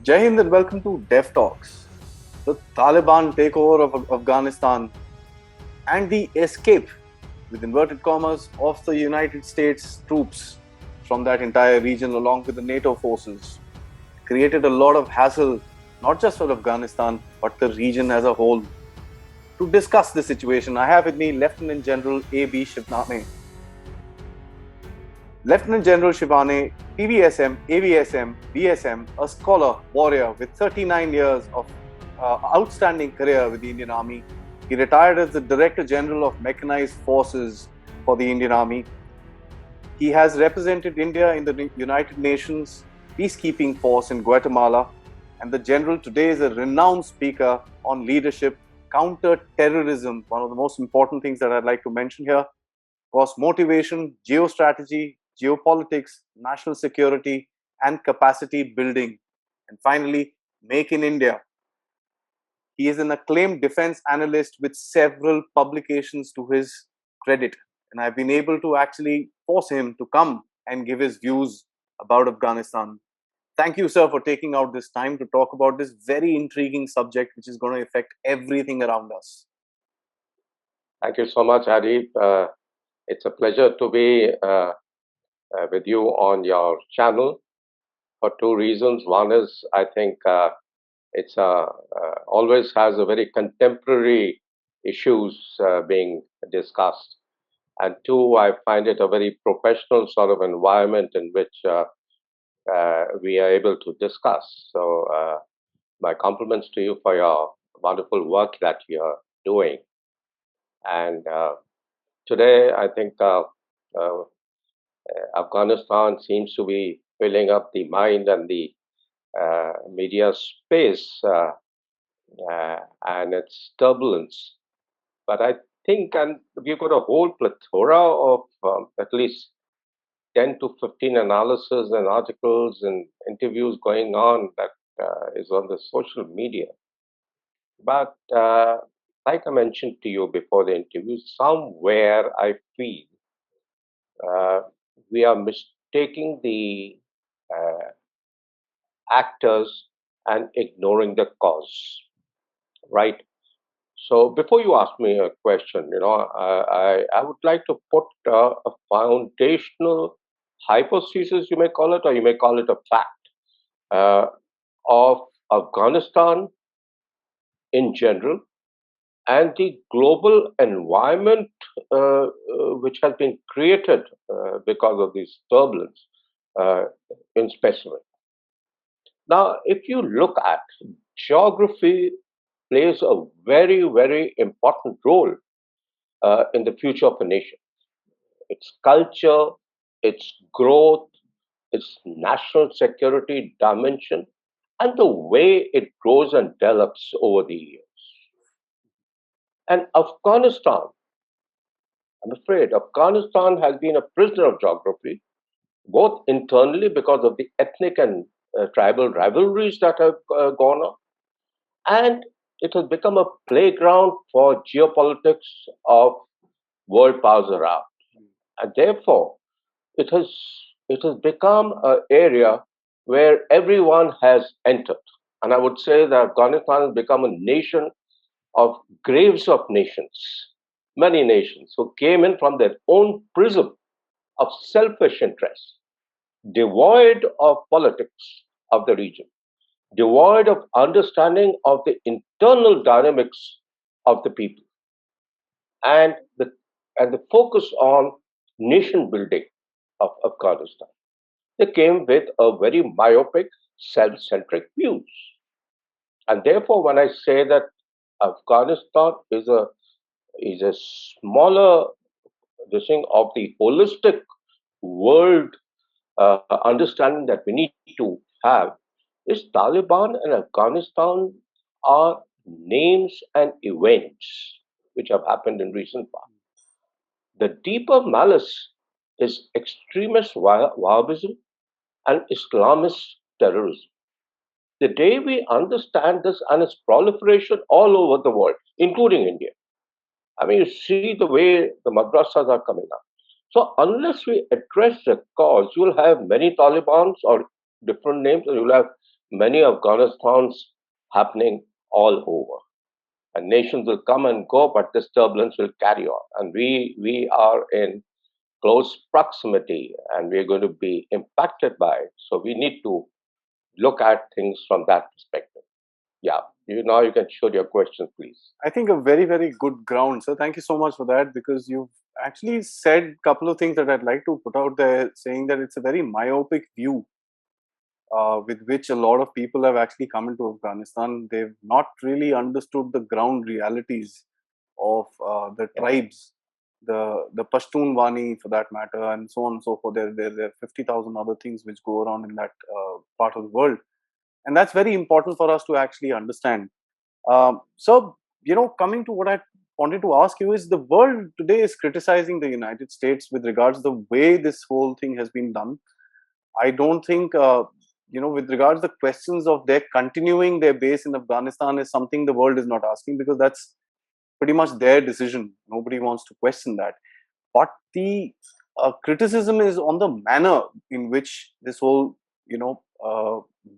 Jai Hind and welcome to Dev Talks. The Taliban takeover of Afghanistan and the escape, with inverted commas, of the United States troops from that entire region along with the NATO forces created a lot of hassle, not just for Afghanistan, but the region as a whole. To discuss the situation, I have with me Lieutenant General A.B. Shivane. Lieutenant General Shivane, PVSM, AVSM, BSM, a scholar, warrior with 39 years of outstanding career with the Indian Army. He retired as the Director General of Mechanized Forces for the Indian Army. He has represented India in the United Nations peacekeeping force in Guatemala. And the General today is a renowned speaker on leadership, counter-terrorism, one of the most important things that I'd like to mention here, was motivation, geostrategy, geopolitics, national security, and capacity building. And finally, Make in India. He is an acclaimed defense analyst with several publications to his credit. And I've been able to actually force him to come and give his views about Afghanistan. Thank you, sir, for taking out this time to talk about this very intriguing subject, which is going to affect everything around us. Thank you so much, Aadi. It's a pleasure to be with you on your channel for two reasons. One is I think it's always has a very contemporary issues being discussed, and two, I find it a very professional sort of environment in which we are able to discuss. So, my compliments to you for your wonderful work that you are doing. And today, I think Afghanistan seems to be filling up the mind and the media space and its turbulence. But I think, and we've got a whole plethora of at least 10 to 15 analysis and articles and interviews going on that is on the social media. But like I mentioned to you before the interview, somewhere I feel we are mistaking the uh, actors and ignoring the cause, right? So before you ask me a question, I would like to put a foundational hypothesis, you may call it, or you may call it a fact, uh, of Afghanistan in general and the global environment which has been created because of this turbulence uh, in specific. Now, if you look at geography, plays a very, very important role in the future of a nation. Its culture, its growth, its national security dimension, and the way it grows and develops over the years. And Afghanistan, I'm afraid, Afghanistan has been a prisoner of geography, both internally because of the ethnic and tribal rivalries that have gone on, and it has become a playground for geopolitics of world powers around. And therefore, it has it has become an area where everyone has entered. And I would say that Afghanistan has become a nation of graves of nations, many nations who came in from their own prism of selfish interest, devoid of politics of the region, devoid of understanding of the internal dynamics of the people, and the focus on nation building of Afghanistan. They came with a very myopic, self-centric views. And therefore, when I say that Afghanistan is a smaller this thing of the holistic world understanding that we need to have, is Taliban and Afghanistan are names and events which have happened in recent past. The deeper malice is extremist Wahhabism and Islamist terrorism. The day we understand this and its proliferation all over the world, including India, I mean, you see the way the madrasas are coming up. So, unless we address the cause, you will have many Talibans or different names, or you'll have many Afghanistan's happening all over. And nations will come and go, but this turbulence will carry on. And we are in close proximity and we're going to be impacted by it. So we need to look at things from that perspective. Yeah. Now you can show your questions, please. I think a very, very good ground, sir. Thank you so much for that, because you've actually said a couple of things that I'd like to put out there, saying that it's a very myopic view with which a lot of people have actually come into Afghanistan. They've not really understood the ground realities of the Yeah. tribes, the Pashtun Wani for that matter, and so on and so forth. There are 50,000 other things which go around in that part of the world. And that's very important for us to actually understand. So, coming to what I wanted to ask you is, the world today is criticizing the United States with regards to the way this whole thing has been done. I don't think, with regards to the questions of their continuing their base in Afghanistan is something the world is not asking, because that's pretty much their decision. Nobody wants to question that. But the criticism is on the manner in which this whole,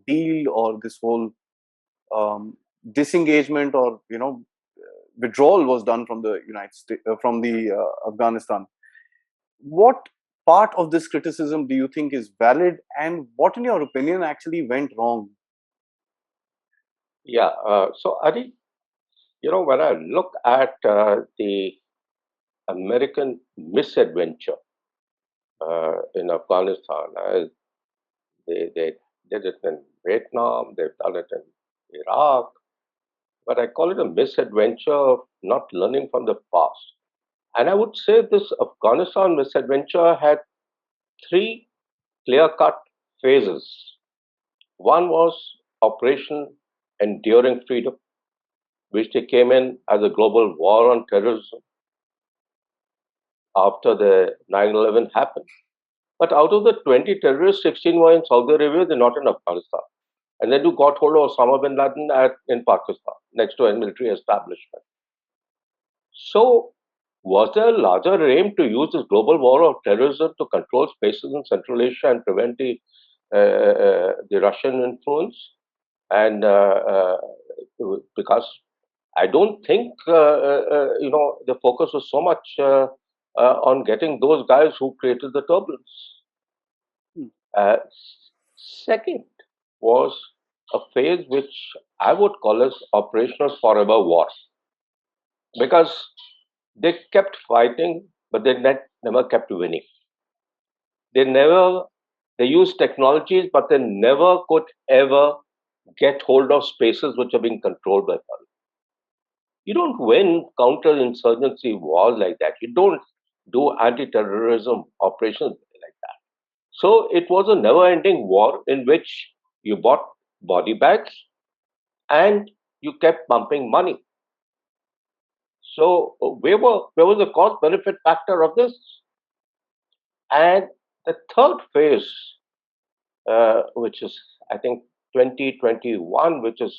deal, or this whole um, disengagement, or withdrawal was done from the United States, from the Afghanistan. What part of this criticism do you think is valid, and what, in your opinion, actually went wrong? Yeah. So, Adi, when I look at the American misadventure in Afghanistan, they did it in Vietnam, they've done it in Iraq, but I call it a misadventure of not learning from the past. And I would say this Afghanistan misadventure had three clear cut phases. One was Operation Enduring Freedom, which they came in as a global war on terrorism after the 9/11 happened. But out of the 20 terrorists, 16 were in Saudi Arabia, they're not in Afghanistan. And then you got hold of Osama bin Laden in Pakistan, next to a military establishment. So, was there a larger aim to use this global war of terrorism to control spaces in Central Asia and prevent the Russian influence? And because I don't think the focus was so much on getting those guys who created the turbulence. Hmm. Second was a phase which I would call as operational forever war, because they kept fighting, but they never kept winning. They never they used technologies, but they never could ever get hold of spaces which are being controlled by Taliban. You don't win counterinsurgency wars like that. You don't do anti-terrorism operations like that. So it was a never-ending war in which you bought body bags and you kept pumping money. So where was the cost benefit factor of this? And the third phase, which is I think 2021, which has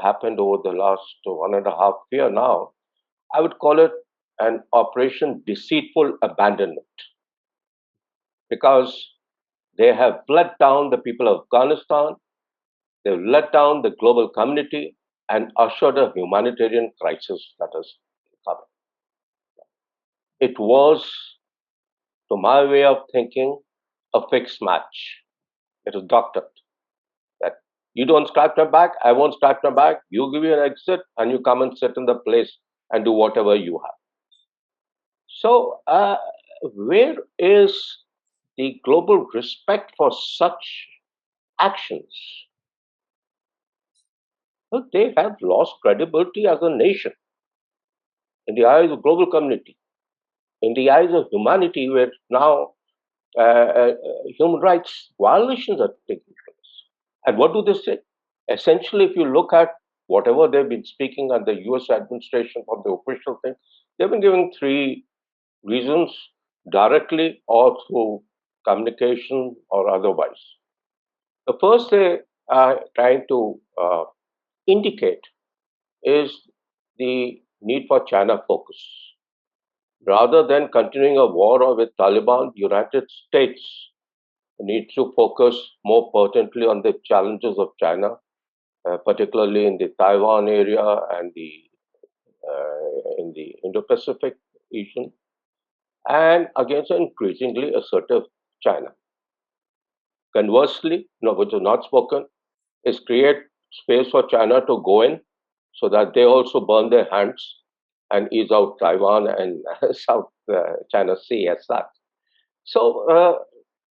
happened over the last 1.5 year now, I would call it an operation deceitful abandonment, because they have let down the people of Afghanistan, they've let down the global community, and ushered a humanitarian crisis that is coming. It was, to my way of thinking, a fixed match. It was doctored. That you don't scratch my back, I won't scratch my back. You give me an exit, and you come and sit in the place and do whatever you have. So, where is the global respect for such actions? Well, they have lost credibility as a nation in the eyes of global community, in the eyes of humanity, where now human rights violations are taking place. And what do they say? Essentially, if you look at whatever they've been speaking at the US administration from the official thing, they've been giving three reasons, directly or through communication or otherwise. The first they are trying to indicate is the need for China focus. Rather than continuing a war with Taliban, the United States needs to focus more pertinently on the challenges of China, particularly in the Taiwan area and in the Indo-Pacific region, and against an increasingly assertive China. Conversely, which is not spoken, is create space for China to go in so that they also burn their hands and ease out Taiwan and South China Sea as such. So,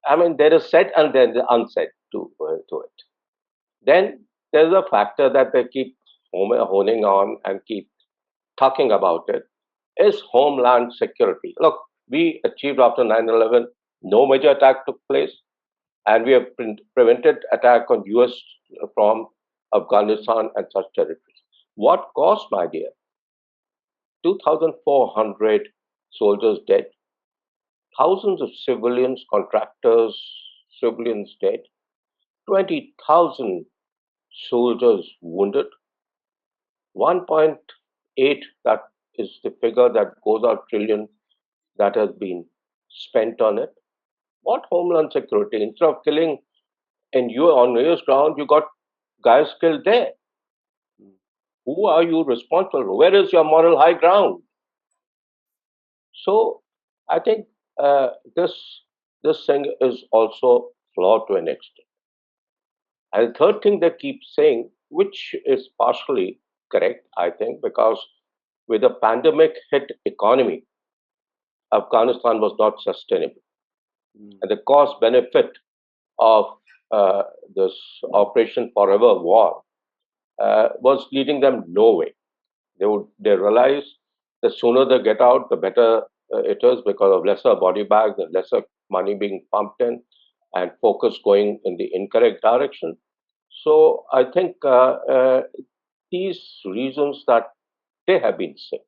I mean, there is said and then the unsaid to it. Then there's a factor that they keep honing on and keep talking about it is homeland security. Look, we achieved after 9/11, no major attack took place, and we have prevented attack on US from Afghanistan and such territories. What caused, my dear? 2,400 soldiers dead, thousands of civilians, contractors, civilians dead, 20,000 soldiers wounded, 1.8, that is the figure that goes out trillion that has been spent on it. What homeland security? Instead of killing and you on US ground, you got guys killed there. Who are you responsible? Where is your moral high ground? So I think this thing is also flawed to an extent. And the third thing they keep saying, which is partially correct, I think, because with the pandemic hit economy, Afghanistan was not sustainable. And the cost benefit of this Operation Forever war was leading them nowhere. They realize the sooner they get out, the better it is because of lesser body bags and lesser money being pumped in and focus going in the incorrect direction. So I think these reasons that they have been saying.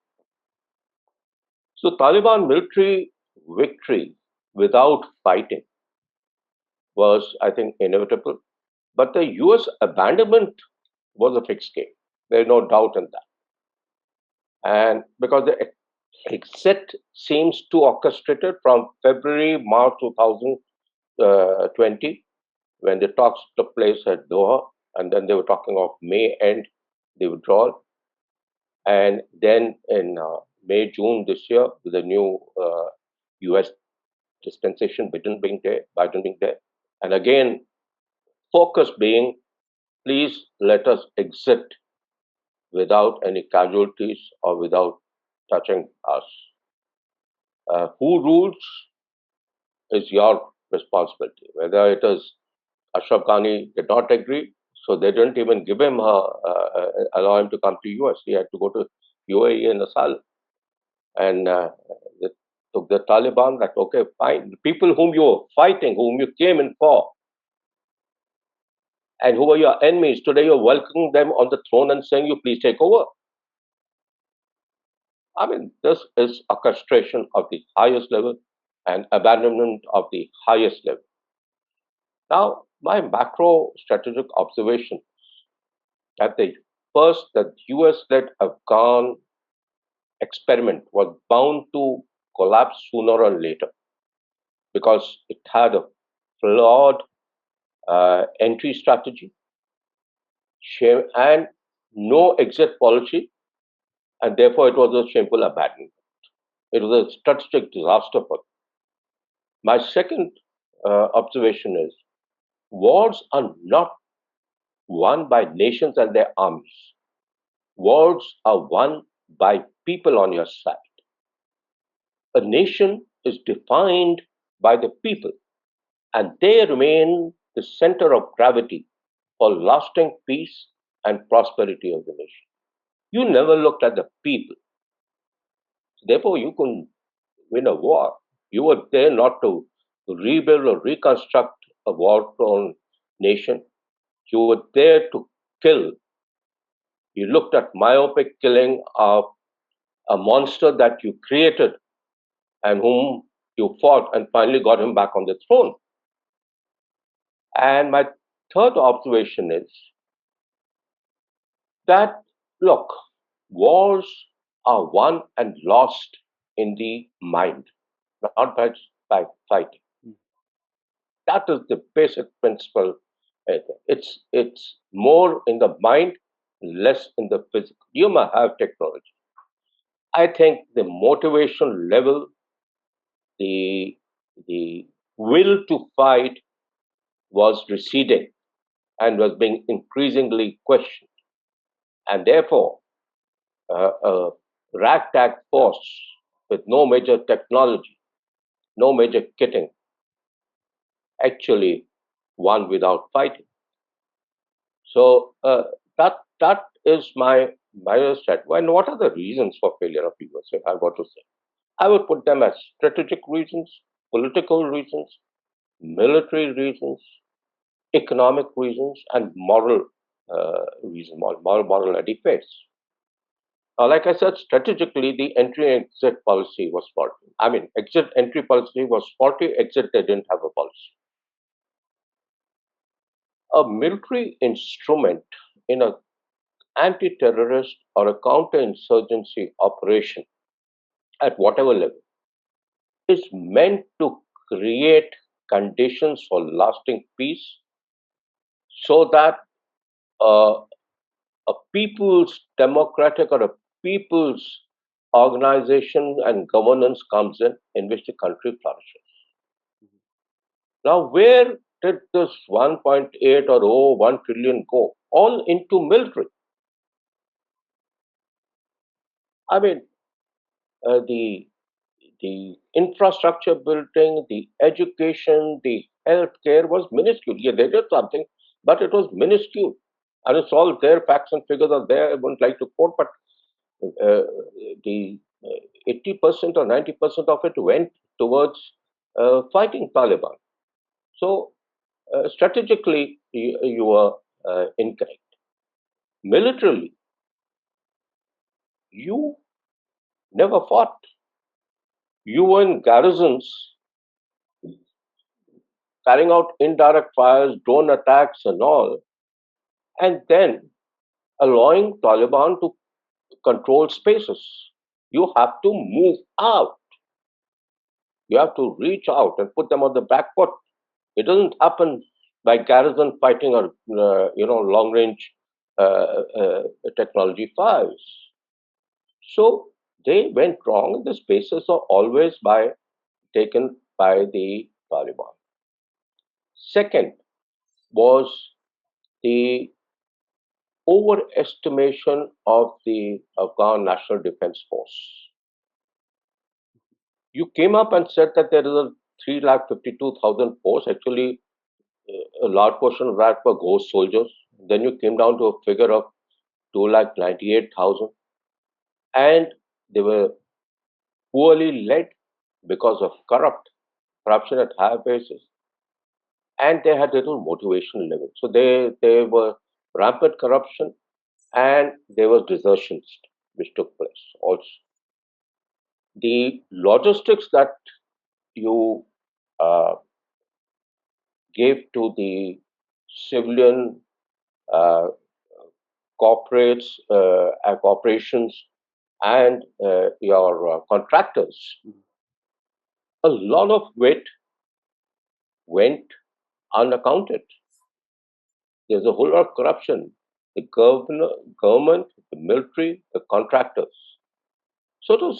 So Taliban military victory without fighting was, I think, inevitable. But the US abandonment was a fixed game. There's no doubt in that. And because the exit seems too orchestrated from February, March 2020, when the talks took place at Doha, and then they were talking of May end, the withdrawal. And then in May, June this year, with the new US dispensation, Biden being there. And again, focus being, please let us exit without any casualties or without touching us. Who rules is your responsibility. Whether it is Ashraf Ghani did not agree, so they didn't even give him allow him to come to US. He had to go to UAE and asylum. And they took the Taliban that okay, fine. The people whom you were fighting, whom you came in for, and who were your enemies, today you're welcoming them on the throne and saying, you please take over. I mean, this is orchestration of the highest level and abandonment of the highest level. Now, my macro strategic observation that the US-led Afghan experiment was bound to collapse sooner or later because it had a flawed entry strategy and no exit policy, and therefore it was a shameful abandonment. It was a strategic disaster for them. My second observation is wars are not won by nations and their armies. Wars are won by people on your side. A nation is defined by the people, and they remain the center of gravity for lasting peace and prosperity of the nation. You never looked at the people. Therefore, you couldn't win a war. You were there not to rebuild or reconstruct a war-torn nation. You were there to kill. You looked at myopic killing of a monster that you created and whom you fought and finally got him back on the throne. And my third observation is that, look, wars are won and lost in the mind, not by fighting. That is the basic principle. It's more in the mind, less in the physical. You may have technology. I think the motivation level, the the will to fight was receding and was being increasingly questioned, and therefore a ragtag force with no major technology, no major kitting, actually won without fighting. So that is my understanding. And what are the reasons for failure of USA? I got to say, I would put them as strategic reasons, political reasons, military reasons, economic reasons, and moral reason, moral defects. Now, like I said, strategically, the entry and exit policy was faulty. I mean, exit entry policy was faulty. Exit, they didn't have a policy. A military instrument in a anti-terrorist or a counter-insurgency operation at whatever level is meant to create conditions for lasting peace so that uh, a people's democratic or a people's organization and governance comes in which the country flourishes. Now, where did this 1.8 or 1 trillion go? All into military. I mean, the infrastructure building, the education, the healthcare was minuscule. Yeah, they did something, but it was minuscule. And it's all there, facts and figures are there. I wouldn't like to quote, but uh, the 80% or 90% of it went towards fighting Taliban. So, strategically, you are incorrect. Militarily, you never fought. You were in garrisons carrying out indirect fires, drone attacks, and all, and then allowing Taliban to control spaces. You have to move out. You have to reach out and put them on the back foot. It doesn't happen by garrison fighting or long range technology fires. So they went wrong. The spaces are always taken by the Taliban. Second was the overestimation of the Afghan National Defense Force. You came up and said that there is a 3,52,000 force. Actually, a large portion of that were ghost soldiers. Then you came down to a figure of 2,98,000. And they were poorly led because of corruption at higher bases. And they had little motivation level. So they were rampant corruption and there was desertions which took place also. The logistics that you uh, gave to the civilian uh, corporations and your contractors, a lot of it went unaccounted. There's a whole lot of corruption. The government, the military, the contractors. So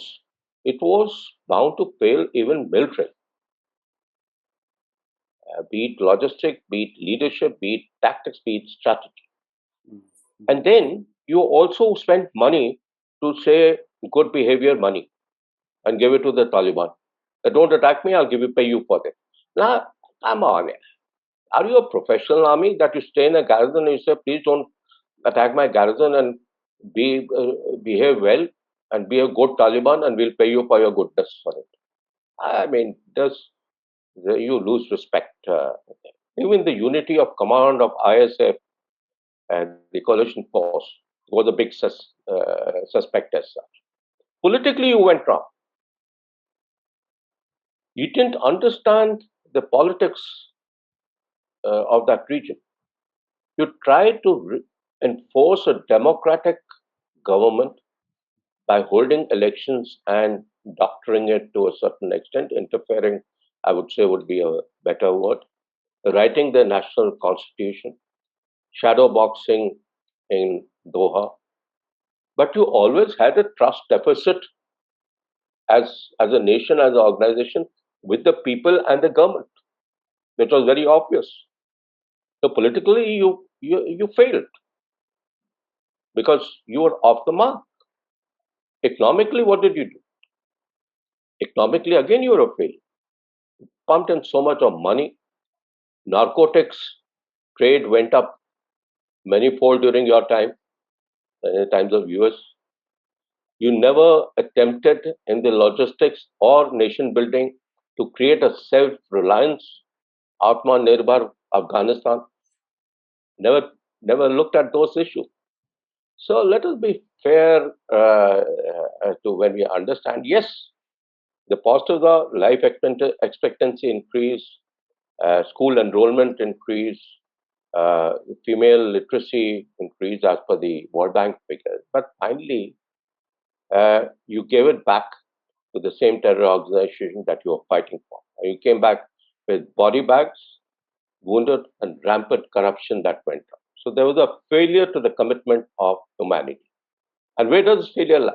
it was bound to fail even military, be it logistic, be it leadership, be it tactics, be it strategy. And then you also spent money to say good behavior money and give it to the Taliban. Don't attack me, I'll pay you for that. Now, come on. Are you a professional army that you stay in a garrison and you say, please don't attack my garrison and behave well and be a good Taliban and we'll pay you for your goodness for it? I mean, you lose respect. Even the unity of command of ISF and the coalition force was a big suspect as such. Politically, you went wrong. You didn't understand the politics of that region. You tried to enforce a democratic government by holding elections and doctoring it to a certain extent, interfering, I would say, would be a better word. writing the national constitution, shadow boxing in Doha, but you always had a trust deficit as a nation, as an organization, with the people and the government, which was very obvious. So politically, you failed because you were off the mark. Economically, what did you do? Economically, again, you were a failure. Pumped in so much of money. Narcotics trade went up manifold during your time, in the times of US. You never attempted in the logistics or nation building to create a self-reliance, Atma-Nirbhar Afghanistan. Never, never looked at those issues. So let us be fair to when we understand. Yes, the positives are life expectancy increase, school enrollment increase, uh, female literacy increase as per the World Bank figures. But finally, you gave it back to the same terror organization that you were fighting for. And you came back with body bags, wounded, and rampant corruption that went on. So there was a failure to the commitment of humanity. And where does failure lie?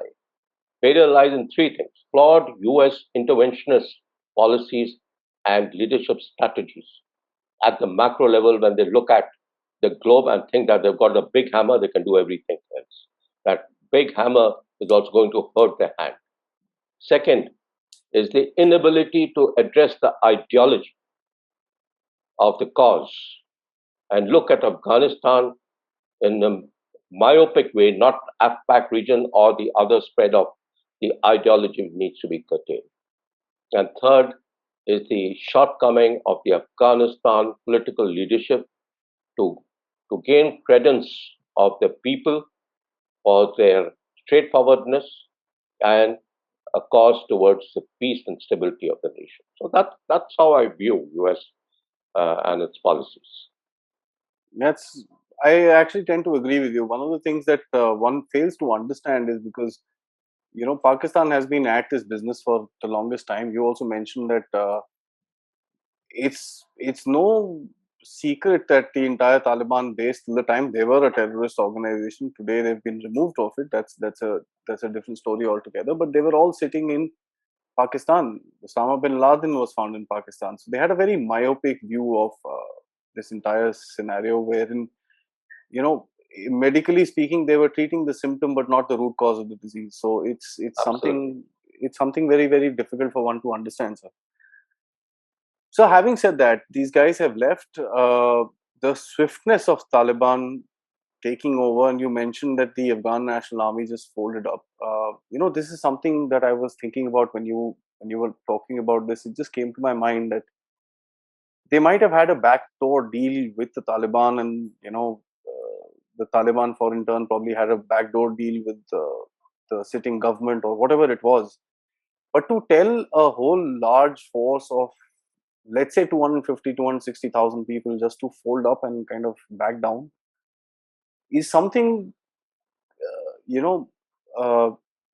Failure lies in three things: flawed US interventionist policies and leadership strategies. At the macro level, when they look at the globe and think that they've got a big hammer, they can do everything else. That big hammer is also going to hurt their hand. Second is the inability to address the ideology of the cause and look at Afghanistan in a myopic way, not AFPAC region or the other spread of the ideology needs to be curtailed. And third is the shortcoming of the Afghanistan political leadership to, to gain credence of the people for their straightforwardness and a cause towards the peace and stability of the nation. So that's how I view US and its policies. That's I actually tend to agree with you. One of the things that one fails to understand is because Pakistan has been at this business for the longest time. You also mentioned that it's no secret that the entire Taliban base till the time they were a terrorist organization. Today they've been removed of it. That's a different story altogether. But they were all sitting in Pakistan. Osama bin Laden was found in Pakistan. So they had a very myopic view of this entire scenario, wherein you know medically speaking they were treating the symptom but not the root cause of the disease. So Absolutely. it's something very very difficult for one to understand, sir. So having said that, these guys have left. The swiftness of Taliban taking over, and you mentioned that the Afghan National Army just folded up. This is something that I was thinking about when you were talking about this. It just came to my mind that they might have had a backdoor deal with the Taliban, and the Taliban, for in turn, probably had a backdoor deal with the sitting government or whatever it was. But to tell a whole large force of, let's say, 250, 260,000 people just to fold up and kind of back down is something, you know, uh,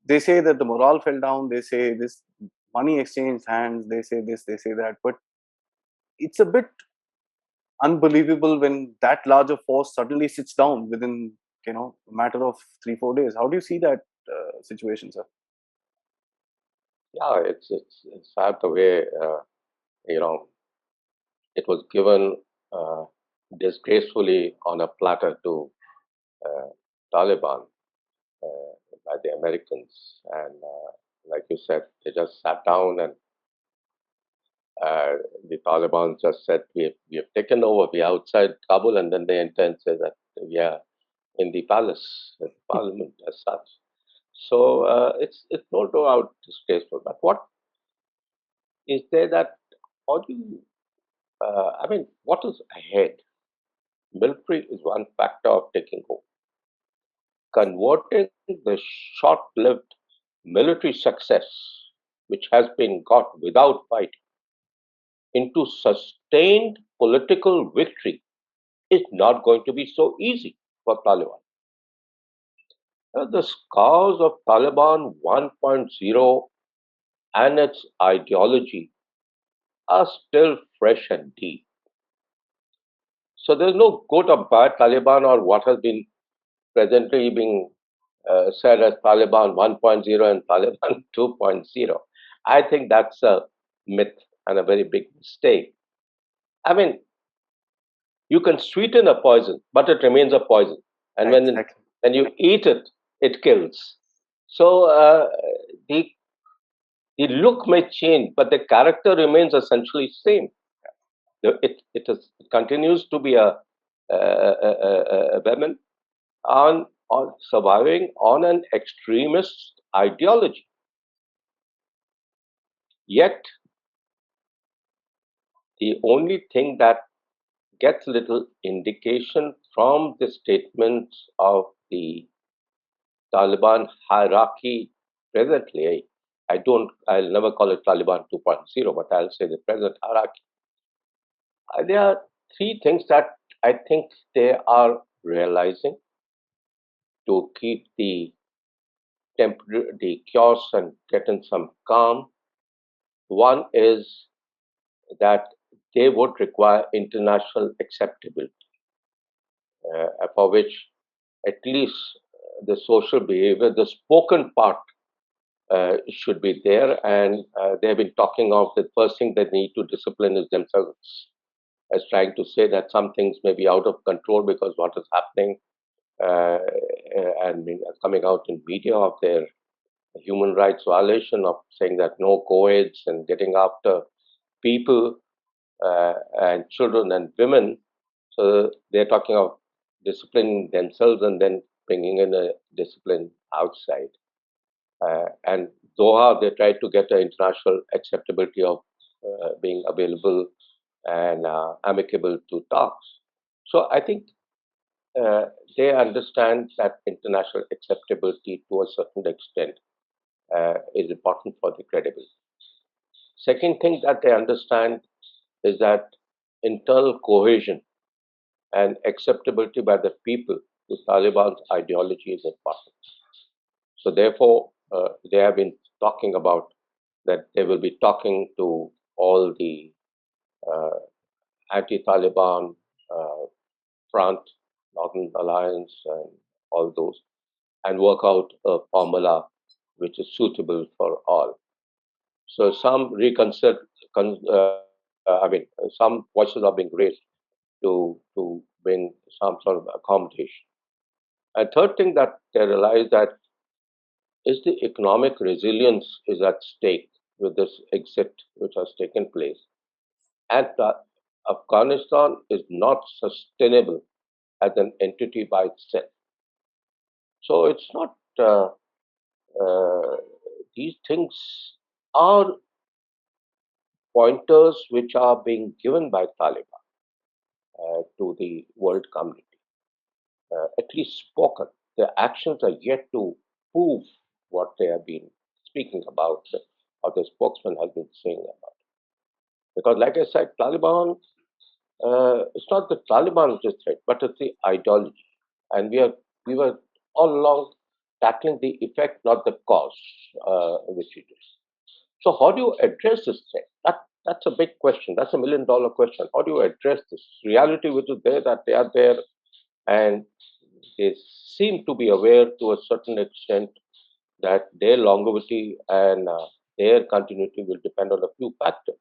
they say that the morale fell down. They say this money exchanged hands. They say this, they say that. But it's a bit unbelievable when that large a force suddenly sits down within, a matter of 3 4 days. How do you see that situation, sir? Yeah, it's sad the way you know it was given uh, disgracefully on a platter to uh, Taliban by the Americans, and like you said, they just sat down and uh, the Taliban just said we have taken over, we are outside Kabul, and then they enter and say that we are in the palace, the parliament as such. So it's no doubt disgraceful. But what is there that how do you? I mean, what is ahead? Military is one factor of taking over. Converting the short-lived military success, which has been got without fight, into sustained political victory is not going to be so easy for Taliban. The scars of Taliban 1.0 and its ideology are still fresh and deep. So there's no good or bad Taliban or what has been presently being said as Taliban 1.0 and Taliban 2.0. I think that's a myth and a very big mistake. I mean, you can sweeten a poison, but it remains a poison. And Exactly. when you eat it, it kills. So the the look may change, but the character remains essentially same. It continues to be a woman on surviving on an extremist ideology. Yet the only thing that gets little indication from the statements of the Taliban hierarchy presently, I'll never call it Taliban 2.0, but I'll say the present hierarchy. There are three things that I think they are realizing to keep the chaos and get in some calm. One is that they would require international acceptability, for which at least the social behavior, the spoken part, should be there. And they've been talking of the first thing they need to discipline is themselves, as trying to say that some things may be out of control because what is happening and coming out in media of their human rights violation of saying that no co-eds and getting after people and children and women. So they're talking of disciplining themselves and then bringing in a discipline outside. And Doha, they tried to get the international acceptability of being available and amicable to talks. So I think uh, they understand that international acceptability to a certain extent is important for the credibility. Second thing that they understand is that internal cohesion and acceptability by the people to Taliban's ideology is important. So therefore, they have been talking about that they will be talking to all the uh, anti-Taliban uh, front, Northern Alliance, and all those, and work out a formula which is suitable for all. So some some voices are being raised to bring some sort of accommodation. And third thing that they realize that is the economic resilience is at stake with this exit which has taken place. And Afghanistan is not sustainable as an entity by itself. So it's not, uh, these things are pointers which are being given by Taliban to the world community, at least spoken. Their actions are yet to prove what they have been speaking about, or the spokesman has been saying about. Because, like I said, Taliban, it's not the Taliban which is threat, but it's the ideology. And we were all along tackling the effect, not the cause, which it is. So, how do you address this threat? That's a big question. That's $1 million question. How do you address this reality which is there, that they are there and they seem to be aware to a certain extent that their longevity and their continuity will depend on a few factors.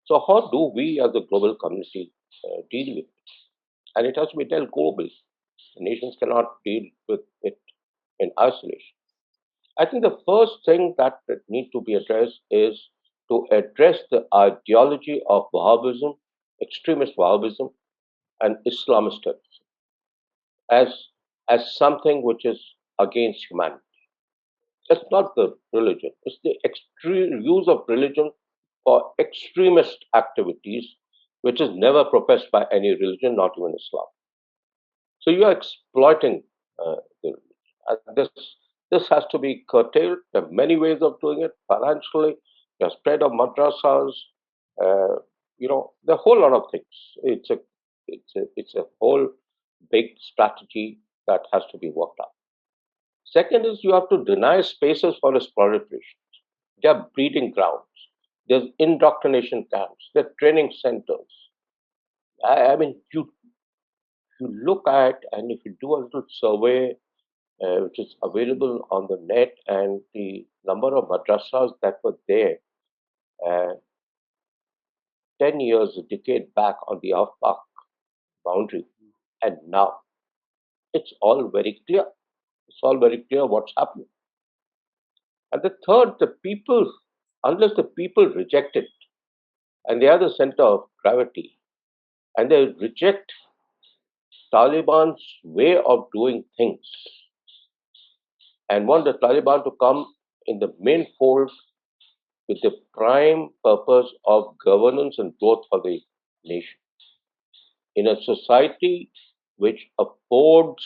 So, how do we as a global community deal with it? And it has to be dealt globally. Nations cannot deal with it in isolation. I think the first thing that needs to be addressed is to address the ideology of Wahhabism, extremist Wahhabism, and Islamist terrorism as as something which is against humanity. It's not the religion; it's the extreme use of religion for extremist activities, which is never professed by any religion, not even Islam. So you are exploiting the religion. And this has to be curtailed. There are many ways of doing it financially. The spread of madrasas, uh, the whole lot of things. It's a whole big strategy that has to be worked out. Second is you have to deny spaces for exploration. There are breeding grounds. There's indoctrination camps. There are training centers. I mean, you look at and if you do a little survey, which is available on the net, and the number of madrasas that were there uh, 10 years, a decade back on the outback boundary, and now it's all very clear. It's all very clear what's happening. And the third, the people, unless the people reject it, and they are the center of gravity, and they reject Taliban's way of doing things, and want the Taliban to come in the main fold with the prime purpose of governance and growth for the nation. In a society which affords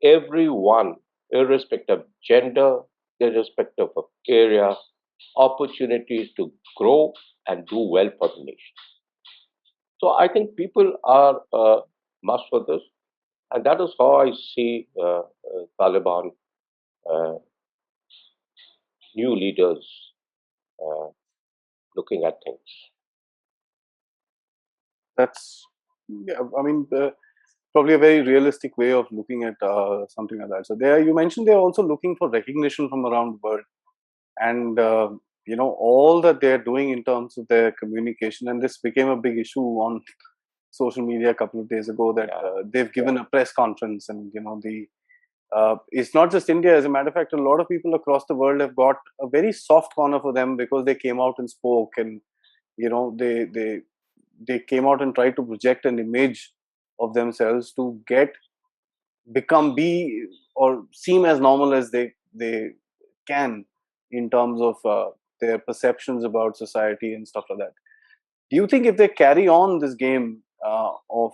everyone, irrespective of gender, irrespective of area, opportunities to grow and do well for the nation. So I think people are must for this, and that is how I see Taliban uh, new leaders uh, looking at things. That's, yeah, I mean, probably a very realistic way of looking at something like that. So there, you mentioned they're also looking for recognition from around the world, and all that they're doing in terms of their communication. And this became a big issue on social media a couple of days ago, that Yeah, they've yeah, given a press conference, and the it's not just India. As a matter of fact, a lot of people across the world have got a very soft corner for them because they came out and spoke, and they came out and tried to project an image of themselves to become be or seem as normal as they can in terms of their perceptions about society and stuff like that. Do you think if they carry on this game of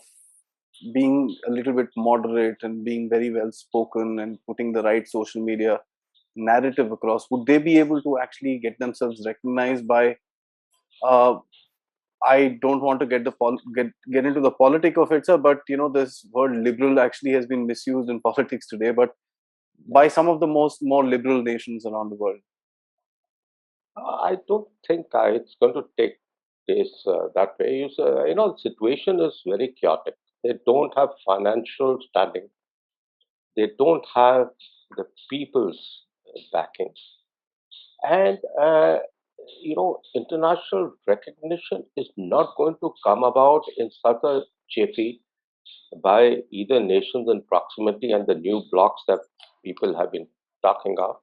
being a little bit moderate and being very well spoken and putting the right social media narrative across, would they be able to actually get themselves recognized by? Uh, I don't want to get into the politic of it, sir, but this word liberal actually has been misused in politics today, but yeah. by some of the more liberal nations around the world. I don't think it's going to take place that way. The situation is very chaotic. They don't have financial standing. They don't have the people's backing, and international recognition is not going to come about in such a jiffy by either nations in proximity and the new blocks that people have been talking of,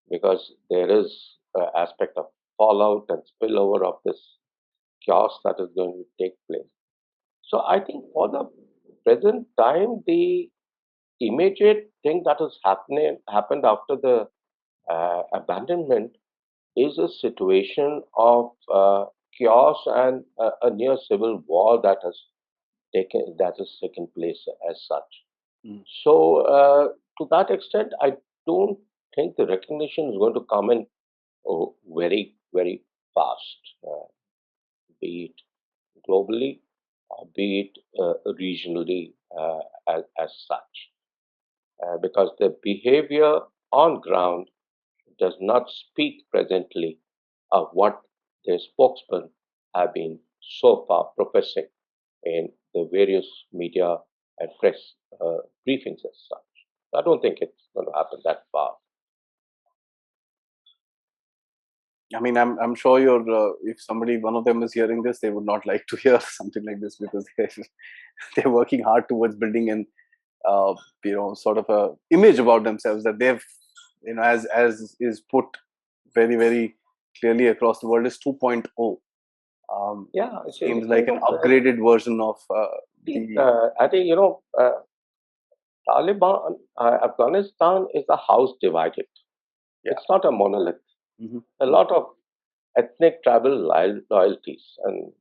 because there is an aspect of fallout and spillover of this chaos that is going to take place. So I think for the present time, the immediate thing that is happened after the abandonment is a situation of chaos and a near civil war that has taken place as such. Mm. So to that extent, I don't think the recognition is going to come in very very fast, be it globally or be it regionally as such, because the behavior on ground does not speak presently of what their spokesmen have been so far professing in the various media and press briefings as such. I don't think it's going to happen that far. I mean, I'm sure if somebody, one of them is hearing this, they would not like to hear something like this because they're working hard towards building an, sort of a image about themselves that they've, as is put very, very clearly across the world, is 2.0. Yeah, Seems like an upgraded version of the. I think Taliban, Afghanistan is a house divided. Yeah. It's not a monolith. Hmm. A lot of ethnic tribal loyalties and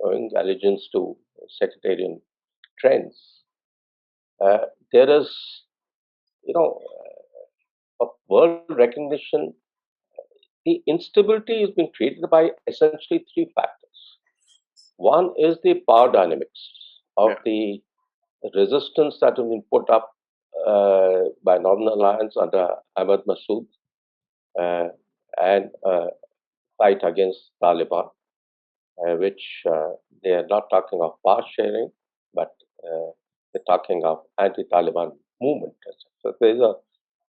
owing allegiance to sectarian trends. There is, a world recognition. The instability is being created by essentially three factors. One is the power dynamics of Yeah. the resistance that has been put up by Northern Alliance under Ahmad Massoud uh, and fight against Taliban, which they are not talking of power sharing, but uh, the talking of anti-Taliban movement. So there's a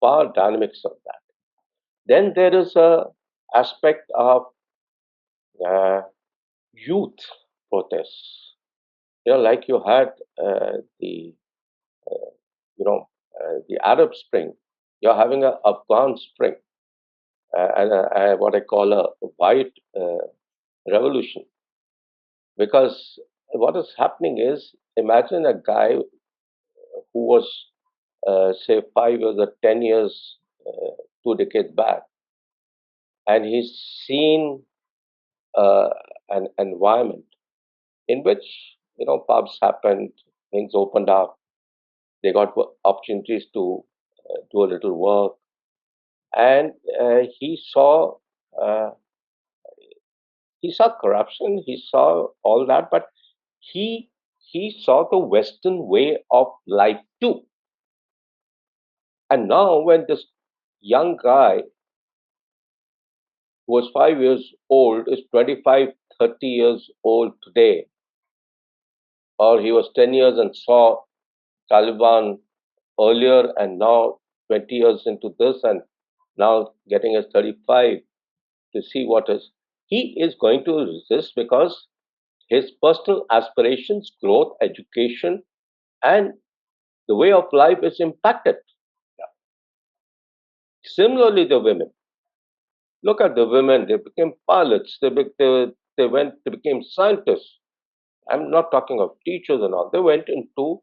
power dynamics of that. Then there is a aspect of uh, youth protests. Like you had the uh, the Arab Spring. You're having a Afghan Spring and what I call a white revolution. Because what is happening is, imagine a guy who was, say, 5 years or 10 years, 2 decades back, and he's seen uh, an environment in which pubs happened, things opened up, they got opportunities to do a little work, and uh, he saw corruption, he saw all that, but he he saw the Western way of life too. And now, when this young guy who was 5 years old is 25, 30 years old today, or he was 10 years and saw Taliban earlier, and now 20 years into this, and now getting as 35 to see what is, he is going to resist because his personal aspirations, growth, education, and the way of life is impacted. Similarly, the women. Look at the women. They became pilots. They became scientists. I'm not talking of teachers and all. They went into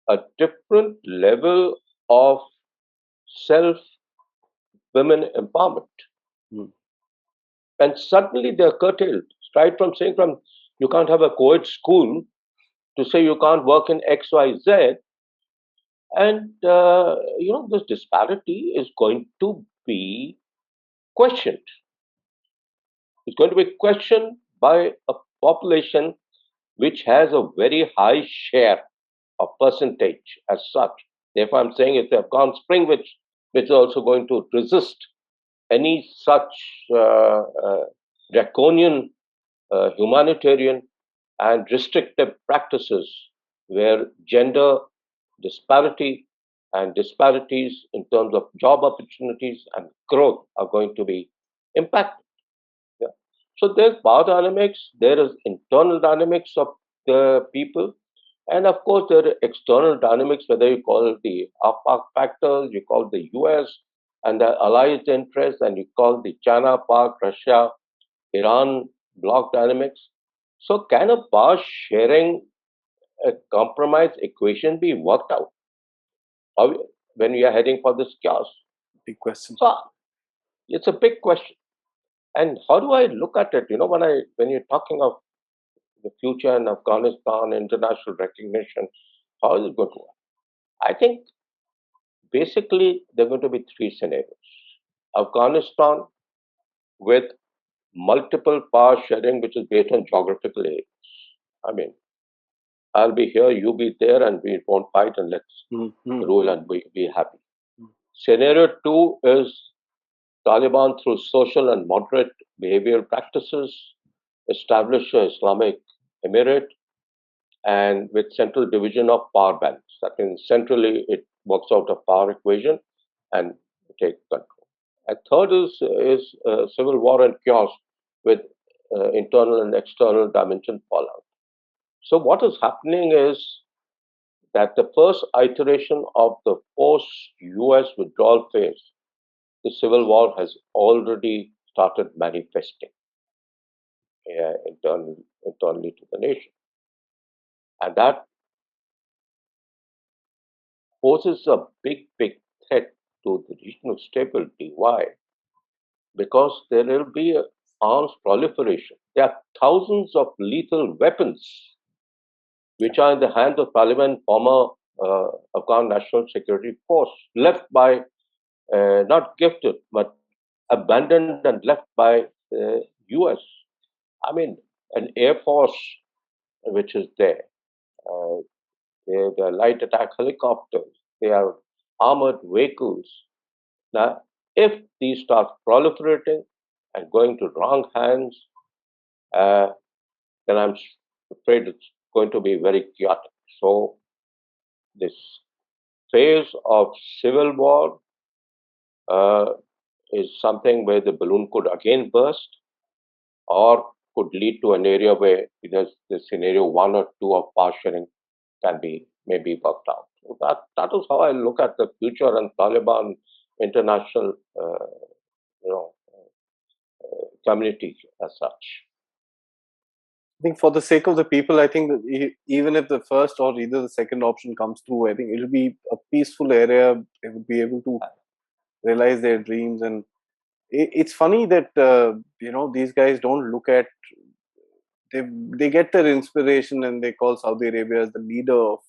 a different level of self women empowerment. Mm. And suddenly they're curtailed. Right from saying from you can't have a co-ed school to say you can't work in XYZ. And this disparity is going to be questioned. It's going to be questioned by a population which has a very high share of percentage as such. Therefore, I'm saying it's the Afghan Spring which is also going to resist any such draconian, humanitarian, and restrictive practices where gender disparity and disparities in terms of job opportunities and growth are going to be impacted. Yeah. So there's power dynamics, there is internal dynamics of the people, and of course there are external dynamics, whether you call it the APAC factors, you call the US and the allied interests, and you call the China, Pak, Russia, Iran bloc dynamics. So can a power sharing a compromise equation be worked out when we are heading for this chaos? Big question. So it's a big question. And how do I look at it? When you're talking of the future in Afghanistan, international recognition, how is it going to work? I think basically there are going to be three scenarios. Afghanistan with multiple power sharing, which is based on geographical areas. I mean, I'll be here, you be there, and we won't fight, and let's rule and be happy. Scenario two is Taliban, through social and moderate behavioral practices, establish an Islamic emirate and with central division of power balance. That means centrally it works out a power equation and take control. And third is civil war and chaos with internal and external dimension fallout. So what is happening is that the first iteration of the post-US withdrawal phase, the civil war has already started manifesting internally to the nation. And that poses a big, big threat to the regional stability. Why? Because there will be arms proliferation. There are thousands of lethal weapons which are in the hands of Taliban, former Afghan National Security Force, left by, not gifted, but abandoned and left by the US. I mean, an air force which is there. Uh, they are light attack helicopters. They are armored vehicles. Now, if these start proliferating and going to wrong hands, uh, then I'm afraid it's going to be very chaotic. So this phase of civil war uh, is something where the balloon could again burst or could lead to an area where either the scenario one or two of power sharing can be maybe worked out. So that is how I look at the future and Taliban international you know community as such. I think for the sake of the people, I think that even if the first or either the second option comes through, I think it'll be a peaceful area. They would be able to realize their dreams. And it's funny that these guys don't look at, they they get their inspiration and they call Saudi Arabia as the leader of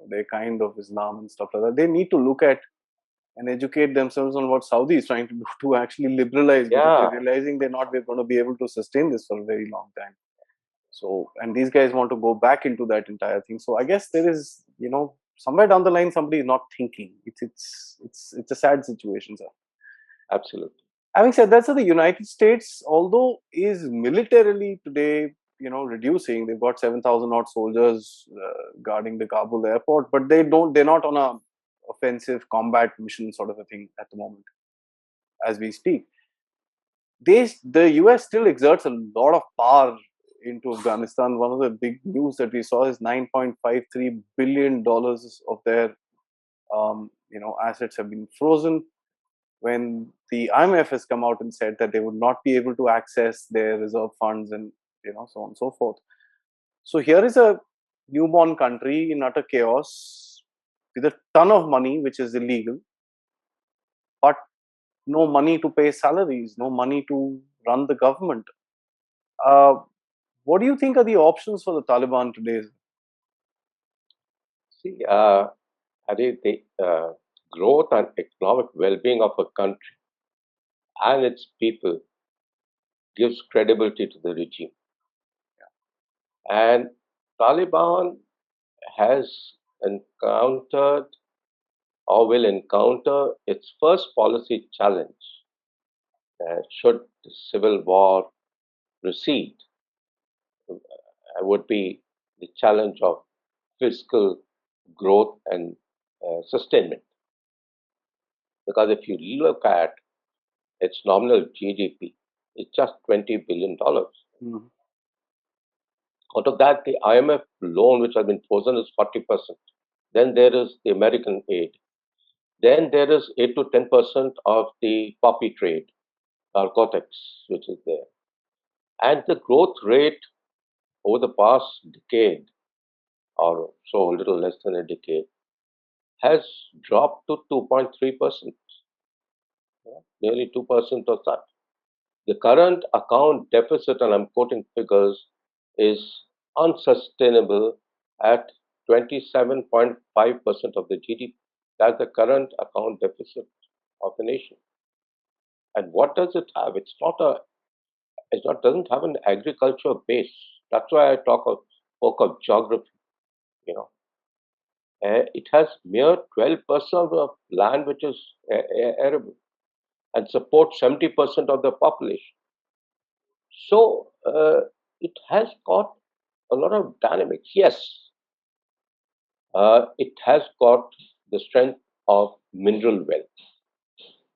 their kind of Islam and stuff like that. They need to look at and educate themselves on what Saudi is trying to do to actually liberalize, because Yeah, they're realizing they're not going to be able to sustain this for a very long time. So, and these guys want to go back into that entire thing. So, I guess there is, somewhere down the line, somebody is not thinking. It's a sad situation, sir. absolutely. Having said that, so the United States, although is militarily today, reducing, they've got 7,000 odd soldiers guarding the Kabul airport, but they're not on a offensive combat mission sort of a thing at the moment as we speak. The US still exerts a lot of power into Afghanistan. One of the big news that we saw is $9.53 billion of their assets have been frozen, when the IMF has come out and said that they would not be able to access their reserve funds, and so on and so forth. So here is a newborn country in utter chaos with a ton of money which is illegal, but no money to pay salaries, no money to run the government. Uh, what do you think are the options for the Taliban today? See, Adi, the growth and economic well-being of a country and its people gives credibility to the regime. And Taliban has encountered or will encounter its first policy challenge should the civil war recede, would be the challenge of fiscal growth and sustainment. Because if you look at its nominal GDP, it's just $20 billion. Mhm. Out of that, the IMF loan, which has been frozen, is 40%. Then there is the American aid. Then there is 8 to 10% of the poppy trade, narcotics, which is there. And the growth rate over the past decade, or so a little less than a decade, has dropped to 2.3%, nearly 2% or such. The current account deficit, and I'm quoting figures, is unsustainable at 27.5% of the GDP. That's the current account deficit of the nation. And what does it have? It's not doesn't have an agriculture base. That's why I spoke of geography. You know, it has mere 12% of land which is arable and supports 70% of the population. So it has got a lot of dynamics. Yes, it has got the strength of mineral wealth,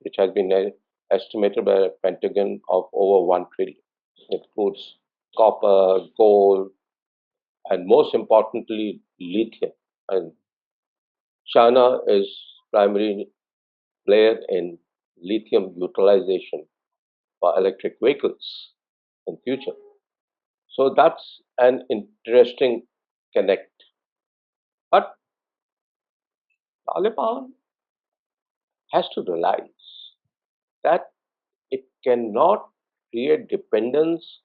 which has been estimated by the Pentagon of over 1 trillion. It includes copper, gold, and most importantly, lithium. And China is primary player in lithium utilization for electric vehicles in future. So that's an interesting connect. But Taliban has to realize that it cannot create dependence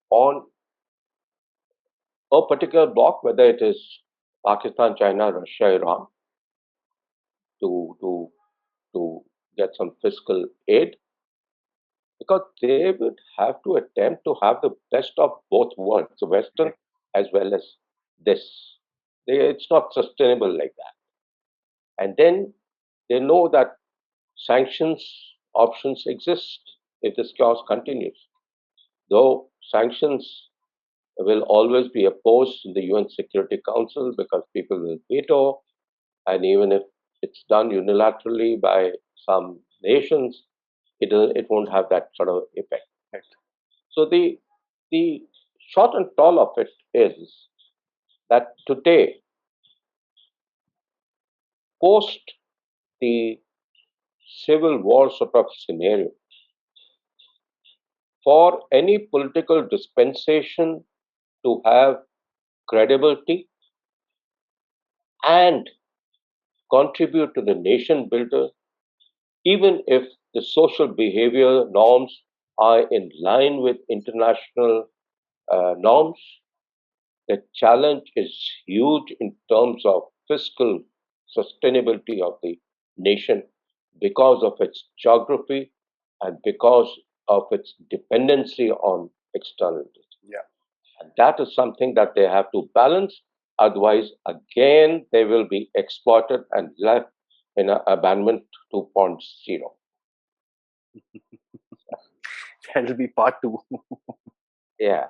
on a particular bloc, whether it is Pakistan, China, Russia, Iran, to to get some fiscal aid, because they would have to attempt to have the best of both worlds, the Western as well as this. It's not sustainable like that. And then they know that sanctions options exist if this chaos continues. Though sanctions will always be opposed in the UN Security Council because people will veto, and even if it's done unilaterally by some nations, it won't have that sort of effect. Right. So the short and tall of it is that today, post the civil war sort of scenario, for any political dispensation to have credibility and contribute to the nation builder, even if the social behavior norms are in line with international norms, the challenge is huge in terms of fiscal sustainability of the nation because of its geography and because of its dependency on externalities. Yeah. And that is something that they have to balance. Otherwise, again, they will be exploited and left in an abandonment 2.0. That'll be part two. Yeah.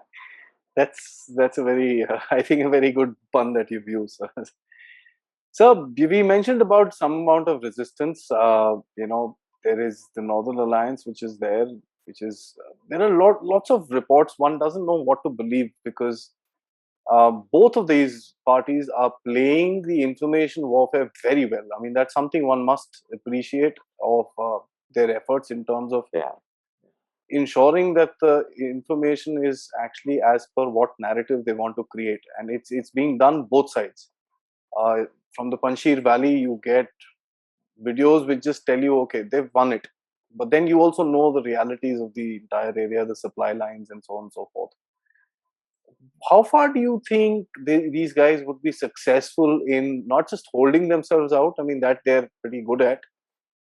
That's a very, I think, a very good pun that you've used. So we mentioned about some amount of resistance. There is the Northern Alliance, which is there, which is there are lots of reports. One doesn't know what to believe because both of these parties are playing the information warfare very well. I mean, that's something one must appreciate of their efforts in terms of Yeah. ensuring that the information is actually as per what narrative they want to create, and it's being done both sides. uh, from the Panjshir Valley, you get videos which just tell you, okay, they've won it. But then you also know the realities of the entire area, the supply lines, and so on and so forth. How far do you think these guys would be successful in not just holding themselves out? I mean, that they're pretty good at.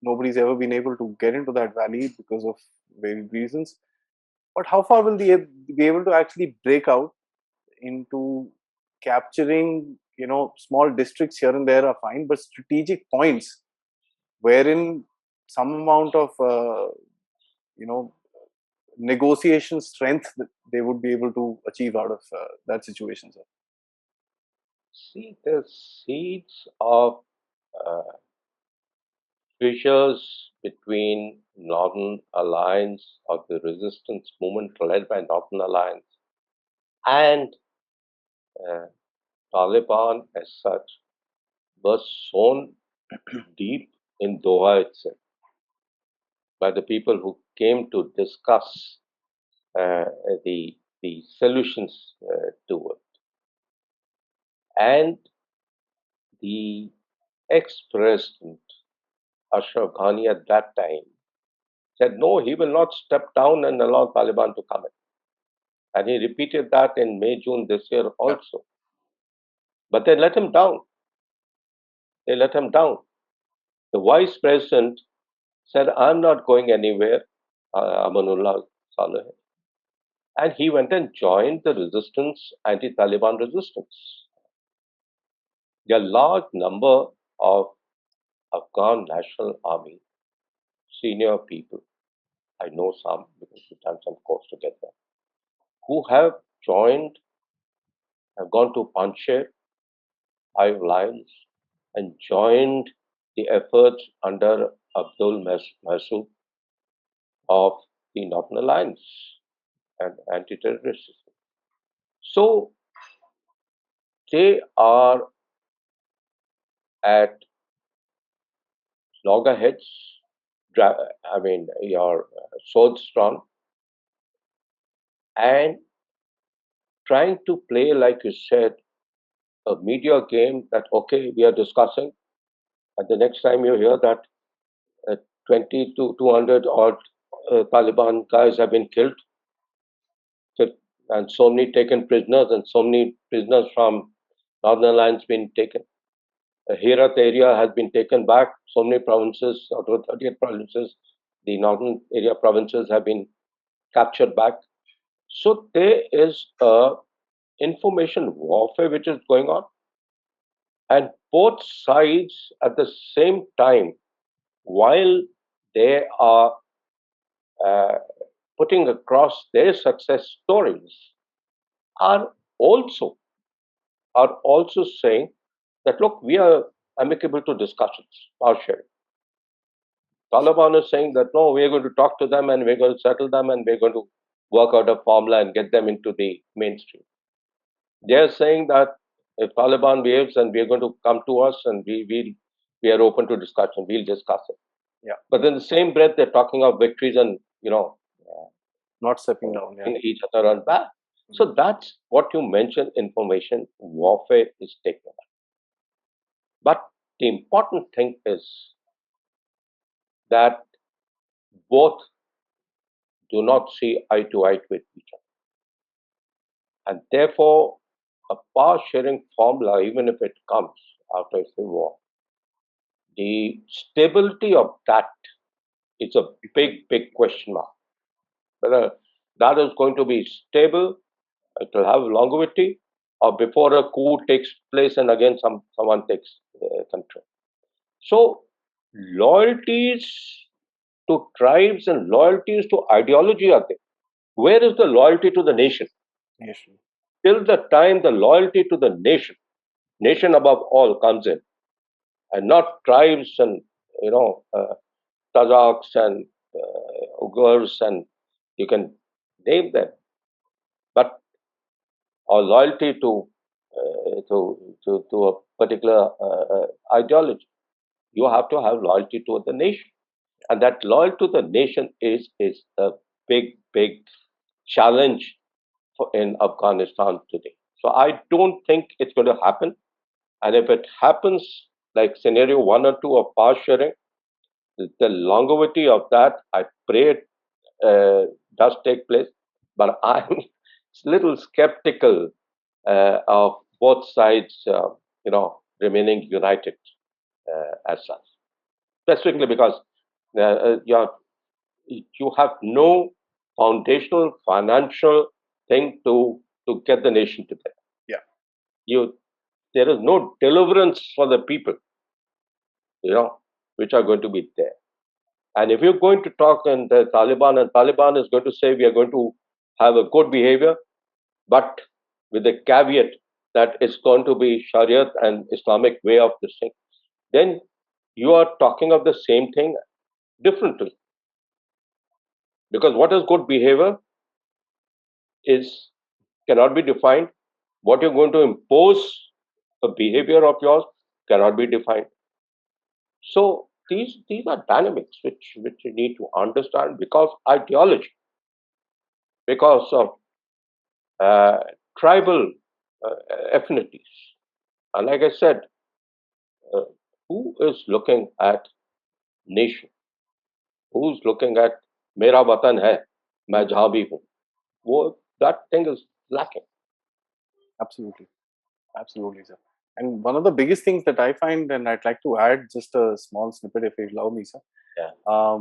Nobody's ever been able to get into that valley because of various reasons. But how far will they be able to actually break out into capturing, small districts here and there are fine, but strategic points wherein some amount of you know negotiation strength that they would be able to achieve out of that situation, sir. See, the seeds of uh, fissures between Northern Alliance or the resistance movement led by Northern Alliance and uh, Taliban as such was sown deep in Doha itself by the people who came to discuss uh, the solutions to it. And the ex-president Ashraf Ghani at that time said no, he will not step down and allow Taliban to come in. And he repeated that in May, June this year Yeah. also. But they let him down. They let him down. The vice president said, I'm not going anywhere, Amanullah Saleh. And he went and joined the resistance, anti Taliban resistance. There are large number of Afghan National Army senior people. I know some because we've done some course together, who have joined, have gone to Panjshir, Five Lines, and joined the efforts under Abdul Masood of the Northern Alliance and anti-terrorist system. So they are at loggerheads, your swords drawn, and trying to play, like you said, a media game that, okay, we are discussing, and the next time you hear that 20 to 200 odd Taliban guys have been killed, and so many taken prisoners, and so many prisoners from Northern Alliance been taken. Herat area has been taken back. So many provinces, out of 38 provinces, the northern area provinces have been captured back. So there is a information warfare which is going on, and both sides at the same time, while they are uh, putting across their success stories, are also are also saying that look, we are amicable to discussions, power sharing. Taliban is saying that no, we are going to talk to them and we're going to settle them and we're going to work out a formula and get them into the mainstream. They are saying that if Taliban behaves and we are going to come to us and we are open to discussion, we'll discuss it. Yeah. But in the same breath, they're talking of victories and not stepping down. Yeah. each other on back. So that's what you mentioned. Information warfare is taking over. But the important thing is that both do not see eye to eye with each other. And therefore, a power sharing formula, even if it comes after a civil war, the stability of that is a big, big question mark. Whether that is going to be stable, it will have longevity, or before a coup takes place and again someone takes control. So, loyalties to tribes and loyalties to ideology are there. Where is the loyalty to the nation? Nation. Till the time the loyalty to the nation above all comes in, and not tribes and Kazakhs and Uyghurs and you can name them, but our loyalty to a particular ideology. You have to have loyalty to the nation, and that loyalty to the nation is a big challenge in Afghanistan today. So I don't think it's going to happen, and if it happens, like scenario 1 or 2 of power sharing, the longevity of that, I pray it does take place, but I'm a little skeptical of both sides, remaining united as such. Specifically because you have no foundational financial thing to get the nation together. Yeah. There is no deliverance for the people, which are going to be there. And if you're going to talk in the Taliban, and Taliban is going to say we are going to have a good behavior, but with the caveat that it's going to be Shariat and Islamic way of this thing, then you are talking of the same thing differently. Because what is good behavior cannot be defined. What you're going to impose a behavior of yours cannot be defined. So these are dynamics which you need to understand because ideology, because of tribal affinities. And like I said, who is looking at nation? Who's looking at Mera Watan hai, main jahan bhi hu? That thing is lacking. Absolutely. Absolutely, sir. And one of the biggest things that I find, and I'd like to add just a small snippet if you allow me, sir. Yeah.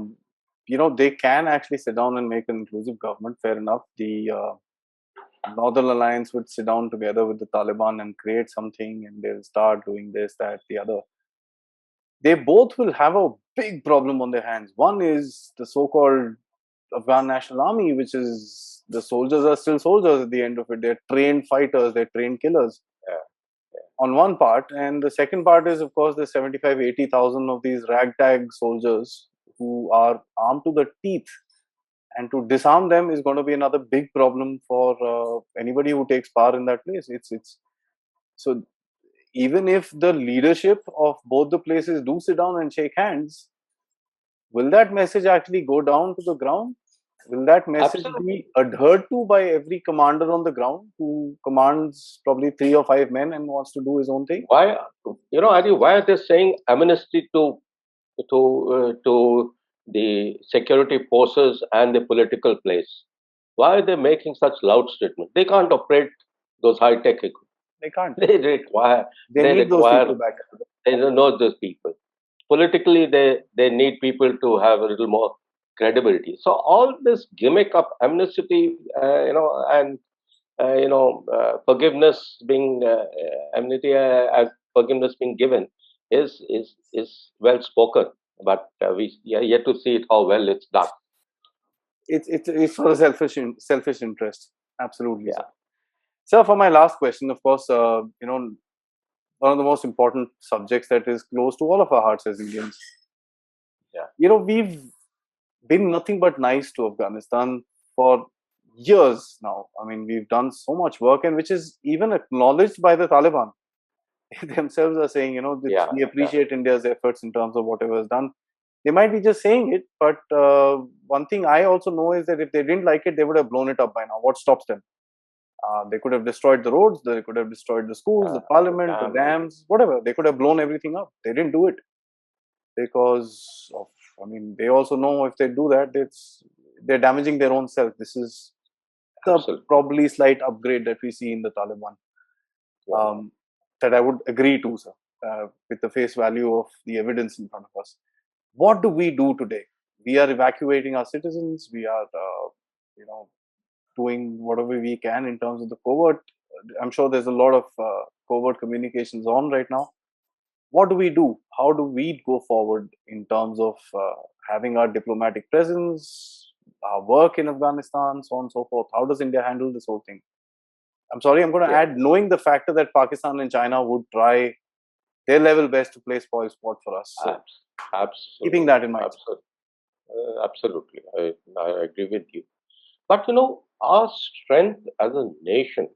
They can actually sit down and make an inclusive government. Fair enough. The Northern Alliance would sit down together with the Taliban and create something, and they'll start doing this, that, the other. They both will have a big problem on their hands. One is the so-called Afghan National Army, which is the soldiers are still soldiers at the end of it. They're trained fighters, they're trained killers. Yeah. On one part, and the second part is, of course, the 75,000-80,000 of these ragtag soldiers who are armed to the teeth, and to disarm them is going to be another big problem for anybody who takes power in that place. It's so even if the leadership of both the places do sit down and shake hands, will that message actually go down to the ground? Will that message Absolutely. be adhered to by every commander on the ground who commands probably 3 or 5 men and wants to do his own thing? Why, Adi, why are they saying amnesty to the security forces and the political place? Why are they making such loud statements? They can't operate those high-tech equipment. They can't. They require. They need those people back. They don't know those people. Politically, they need people to have a little more credibility. So all this gimmick of amnesty, and forgiveness being amnesty as forgiveness being given is well spoken, but we are yet to see it how well it's done. It's for a selfish interest. Absolutely. Yeah. Sir. So, for my last question, of course, one of the most important subjects that is close to all of our hearts as Indians. Yeah, We've been nothing but nice to Afghanistan for years now. I mean, we've done so much work, and which is even acknowledged by the Taliban. They themselves are saying, that yeah, we yeah. appreciate India's efforts in terms of whatever is done. They might be just saying it, but one thing I also know is that if they didn't like it, they would have blown it up by now. What stops them? They could have destroyed the roads, they could have destroyed the schools, the The parliament, the dams. dams, whatever. They could have blown everything up. They didn't do it because of, I mean, they also know if they do that, they're damaging their own self. This is the Absolutely. probably slight upgrade that we see in the Taliban, Yeah. um, that I would agree to, sir, with the face value of the evidence in front of us. What do we do today? We are evacuating our citizens. We are, you know, doing whatever we can in terms of the covert. I'm sure there's a lot of covert communications on right now. What do we do? How do we go forward in terms of having our diplomatic presence, our work in Afghanistan, so on and so forth? How does India handle this whole thing? I'm sorry, I'm going to Yeah. add, knowing the factor that Pakistan and China would try their level best to play spoil sport for us. So, keeping Absolutely. that in mind. Absolutely. I agree with you. But our strength as a nation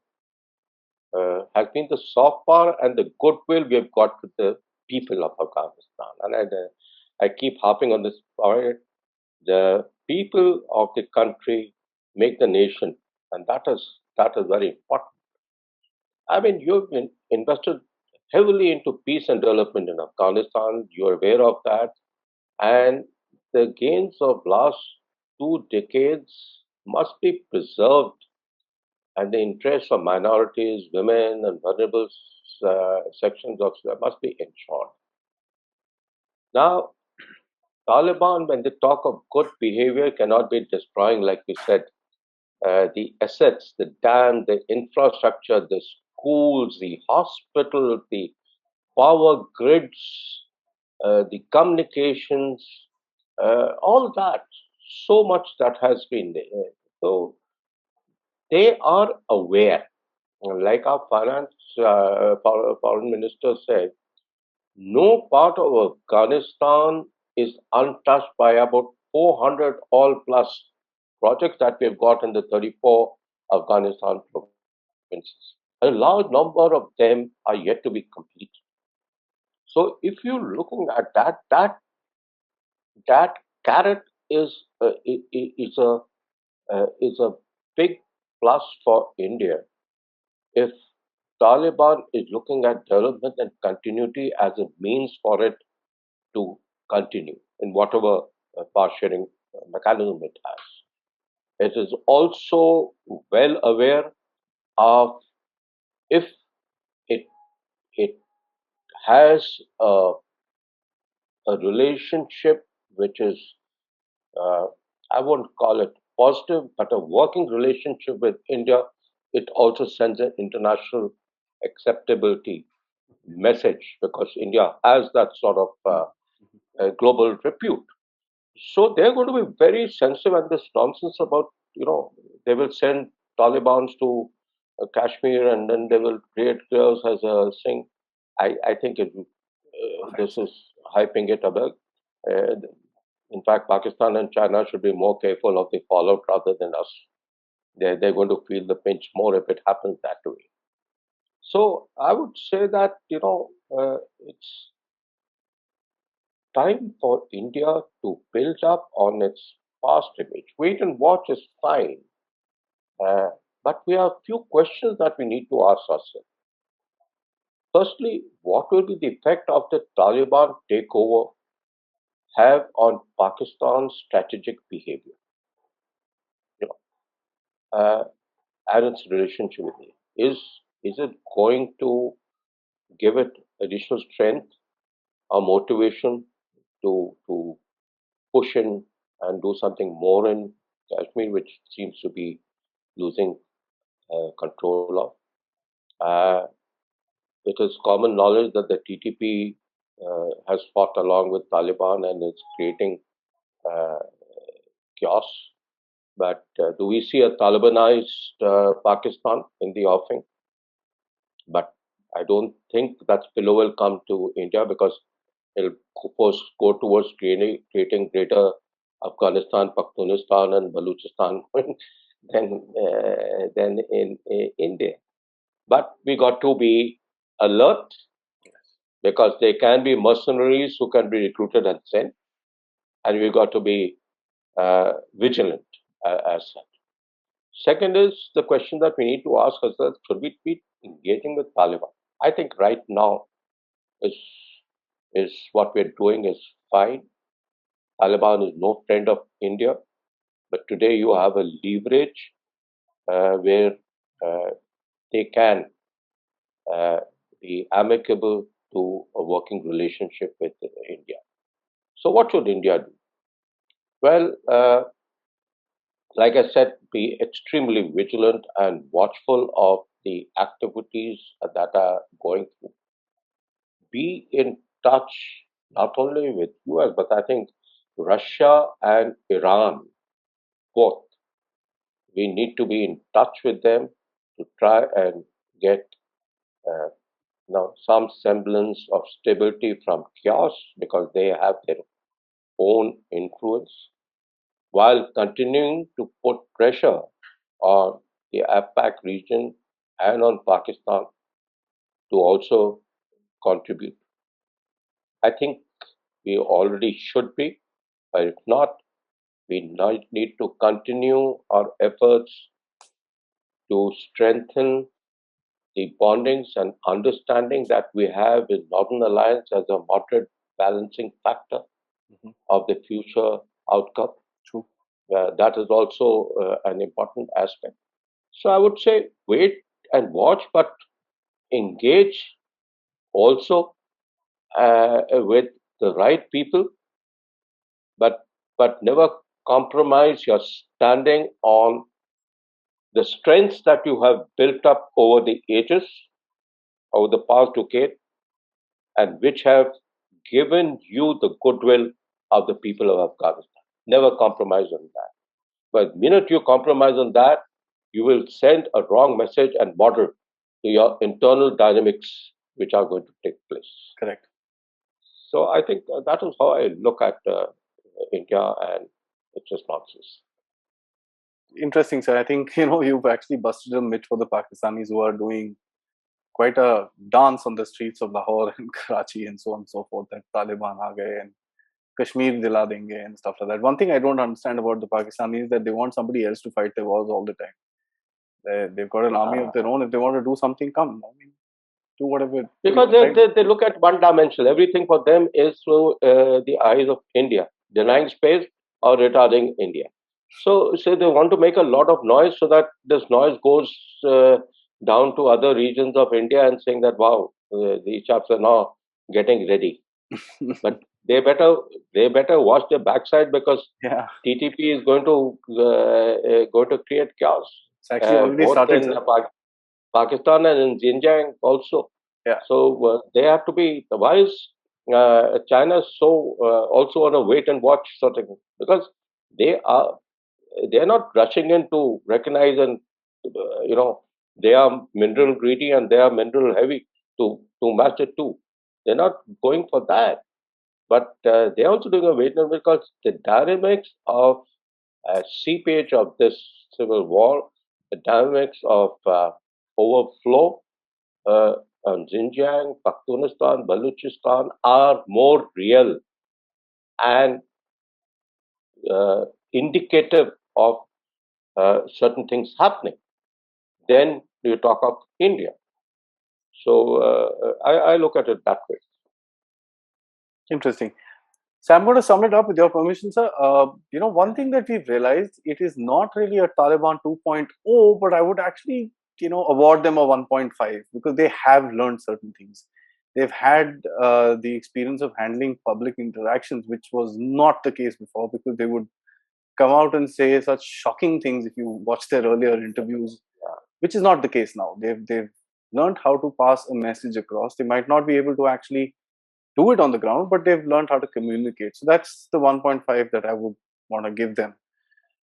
has been the soft power and the goodwill we have got with the people of Afghanistan. And I keep harping on this point. The people of the country make the nation, and that is very important. I mean, you've been invested heavily into peace and development in Afghanistan. You're aware of that, and the gains of last 2 decades must be preserved, and the interests of minorities, women, and vulnerable sections of must be ensured. Now, Taliban, when they talk of good behavior, cannot be destroying, like we said, the assets, the dam, the infrastructure, the schools, the hospitals, the power grids, the communications, all that. So much that has been there. So they are aware. Like our foreign minister said, no part of Afghanistan is untouched by about 400 all plus projects that we've got in the 34 Afghanistan provinces. A large number of them are yet to be completed. So if you're looking at that carrot is a big plus for India if Taliban is looking at development and continuity as a means for it to continue in whatever power sharing mechanism it has. It is also well aware of if it it has a relationship which is uh, I won't call it positive, but a working relationship with India, it also sends an international acceptability message because India has that sort of global repute. So they're going to be very sensitive and this nonsense about, they will send Taliban's to Kashmir and then they will create chaos as a thing. I think this is hyping it a bit. Uh, in fact, Pakistan and China should be more careful of the fallout rather than us. They're going to feel the pinch more if it happens that way. So I would say that, it's time for India to build up on its past image. Wait and watch is fine, uh, but we have a few questions that we need to ask ourselves. Firstly, what will be the effect of the Taliban takeover have on Pakistan's strategic behavior, you uh, and its relationship with it? Is it going to give it additional strength or motivation to push in and do something more in Kashmir, which seems to be losing control of? It is common knowledge that the TTP has fought along with Taliban and is creating uh, chaos. But do we see a Talibanized Pakistan in the offing? But I don't think that spillover will come to India because it'll first go towards creating greater Afghanistan, Pakistan, and Baluchistan than in India. But we got to be alert because there can be mercenaries who can be recruited and sent, and we got to be vigilant as such. Second is the question that we need to ask ourselves: should we be engaging with Taliban? I think right now is what we're doing is fine. Taliban is no friend of India, but today you have a leverage where uh, they can uh, be amicable to a working relationship with India. So, what should India do? Well, like I said, be extremely vigilant and watchful of the activities that are going through. Be in touch not only with US, but I think Russia and Iran both. We need to be in touch with them to try and get uh, some semblance of stability from chaos because they have their own influence while continuing to put pressure on the APAC region and on Pakistan to also contribute. I think we already should be, but if not, we need to continue our efforts to strengthen the bondings and understanding that we have with Northern Alliance as a moderate balancing factor Mhm. of the future outcome. True. That is also an important aspect. So I would say wait and watch, but engage also with the right people, but never compromise your standing on the strengths that you have built up over the ages, over the past decade, and which have given you the goodwill of the people of Afghanistan. Never compromise on that. But the minute you compromise on that, you will send a wrong message and border to your internal dynamics which are going to take place. Correct. So I think that is how I look at India and its responses. Interesting, sir. I think you've actually busted a myth for the Pakistanis who are doing quite a dance on the streets of Lahore and Karachi and so on and so forth. That Taliban aa gaye and Kashmir dila denge and stuff like that. One thing I don't understand about the Pakistanis is that they want somebody else to fight their wars all the time. They've got an army of their own. If they want to do something, come. I mean, do whatever. Because Right? they look at one dimension. Everything for them is through the eyes of India, denying space or retarding India. So they want to make a lot of noise so that this noise goes down to other regions of India and saying that, wow, the chaps are now getting ready. But they better watch their backside because Yeah, TTP is going to create chaos, it's actually already both started, in sir. Pakistan and in Xinjiang also. Yeah. So they have to be. Why is China so also on a wait and watch sort of thing? Because they are not rushing in to recognize and they are mineral greedy and they are mineral heavy to match it too. They're not going for that, but they're also doing a wait and because the dynamics of seepage of this civil war, the dynamics of overflow uh, on Xinjiang, Pakistan, Baluchistan are more real and indicative of certain things happening. Then you talk of India. So I look at it that way. Interesting. So I'm going to sum it up with your permission, sir. One thing that we've realized, it is not really a Taliban 2.0, but I would actually, award them a 1.5 because they have learned certain things. They've had the experience of handling public interactions, which was not the case before because they would come out and say such shocking things if you watch their earlier interviews, which is not the case now. They've learned how to pass a message across. They might not be able to actually do it on the ground, but they've learned how to communicate. So that's the 1.5 that I would want to give them.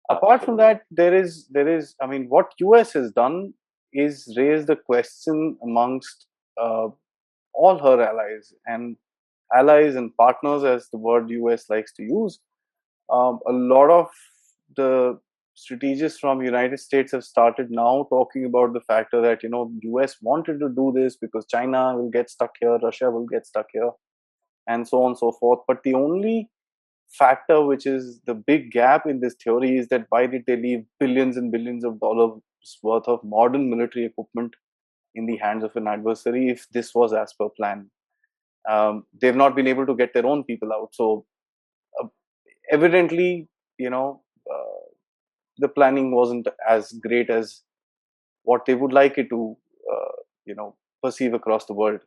Apart from Absolutely. that, I mean, what US has done is raise the question amongst uh, all her allies and partners, as the word US likes to use. A lot of the strategists from United States have started now talking about the factor that US wanted to do this because China will get stuck here, Russia will get stuck here, and so on and so forth. But the only factor which is the big gap in this theory is that why did they leave billions and billions of dollars worth of modern military equipment in the hands of an adversary if this was as per plan? They've not been able to get their own people out. So uh, evidently, you know, the planning wasn't as great as what they would like it to, perceive across the world.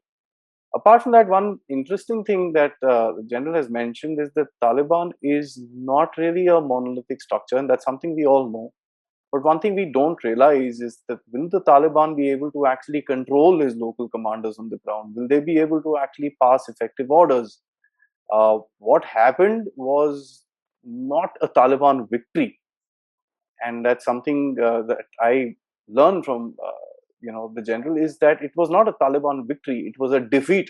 Apart from that, one interesting thing that the general has mentioned is that Taliban is not really a monolithic structure, and that's something we all know. But one thing we don't realize is that will the Taliban be able to actually control his local commanders on the ground? Will they be able to actually pass effective orders? What happened was not a Taliban victory, and that's something that I learned from the general, is that it was not a Taliban victory; it was a defeat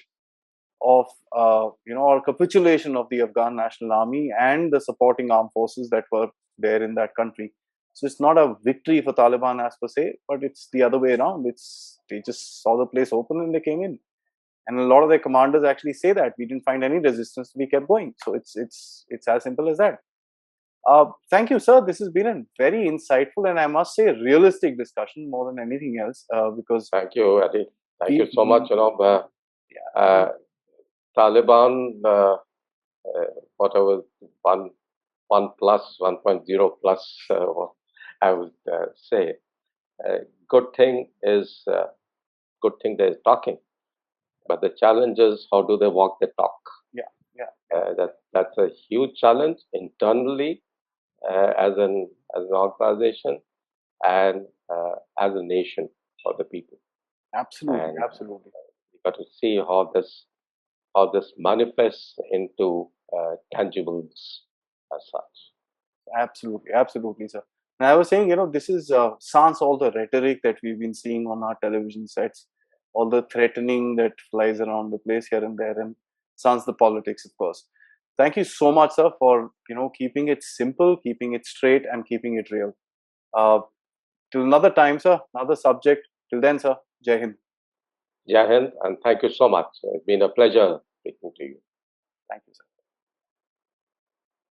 of or capitulation of the Afghan National Army and the supporting armed forces that were there in that country. So it's not a victory for Taliban as per se, but it's the other way around. It's they just saw the place open and they came in, and a lot of their commanders actually say that we didn't find any resistance, we kept going. So it's as simple as that. Thank you, sir. This has been a very insightful and I must say realistic discussion more than anything else, because Thank you, Adi. Thank you so much. we yeah, Uh, Taliban, whatever, one, one plus, 1.0 plus, I would say. Good thing is, good thing they're talking. But the challenge is, how do they walk the talk? yeah, yeah, That's a huge challenge internally, as an organization, and as a nation for the people. absolutely, And absolutely. we got to see how this manifests into tangibles as such. Absolutely, absolutely, sir. And I was saying, this is sans all the rhetoric that we've been seeing on our television sets, all the threatening that flies around the place here and there, and sans the politics, of course. Thank you so much, sir, for keeping it simple, keeping it straight, and keeping it real. Uh, till another time, sir, another subject. Till then, sir, Jai Hind. Jai Hind, and thank you so much. It's been a pleasure speaking to you. Thank you, sir.